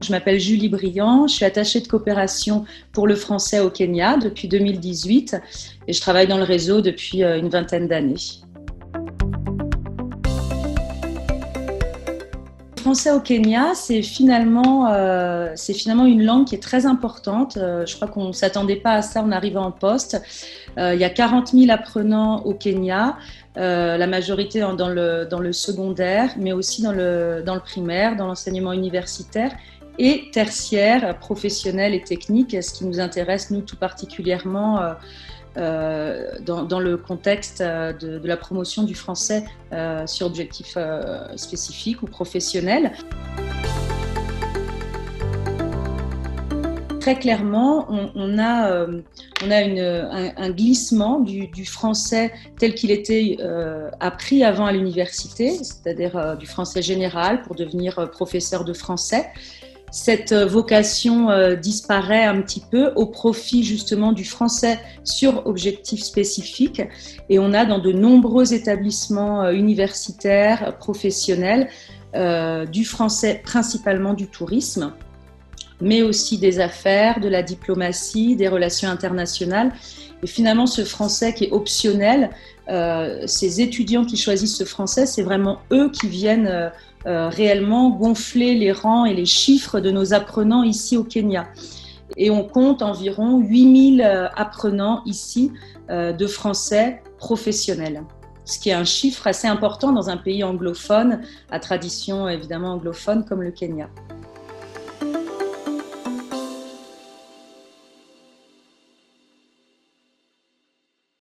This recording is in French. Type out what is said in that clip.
Je m'appelle Julie Briand, je suis attachée de coopération pour le français au Kenya depuis 2018 et je travaille dans le réseau depuis une vingtaine d'années. Le français au Kenya, c'est finalement une langue qui est très importante. Je crois qu'on ne s'attendait pas à ça en arrivant en poste. Il y a 40 000 apprenants au Kenya, la majorité dans le secondaire, mais aussi dans le primaire, dans l'enseignement universitaire et tertiaire, professionnel et technique, ce qui nous intéresse, nous, tout particulièrement dans le contexte de la promotion du français sur objectifs spécifiques ou professionnels. Très clairement, on a un glissement du français tel qu'il était appris avant à l'université, c'est-à-dire du français général pour devenir professeur de français. Cette vocation disparaît un petit peu au profit justement du français sur objectifs spécifiques et on a dans de nombreux établissements universitaires, professionnels, du français principalement du tourisme, mais aussi des affaires, de la diplomatie, des relations internationales. Et finalement, ce français qui est optionnel, ces étudiants qui choisissent ce français, c'est vraiment eux qui viennent réellement gonfler les rangs et les chiffres de nos apprenants ici au Kenya. Et on compte environ 8000 apprenants ici de français professionnels, ce qui est un chiffre assez important dans un pays anglophone, à tradition évidemment anglophone comme le Kenya.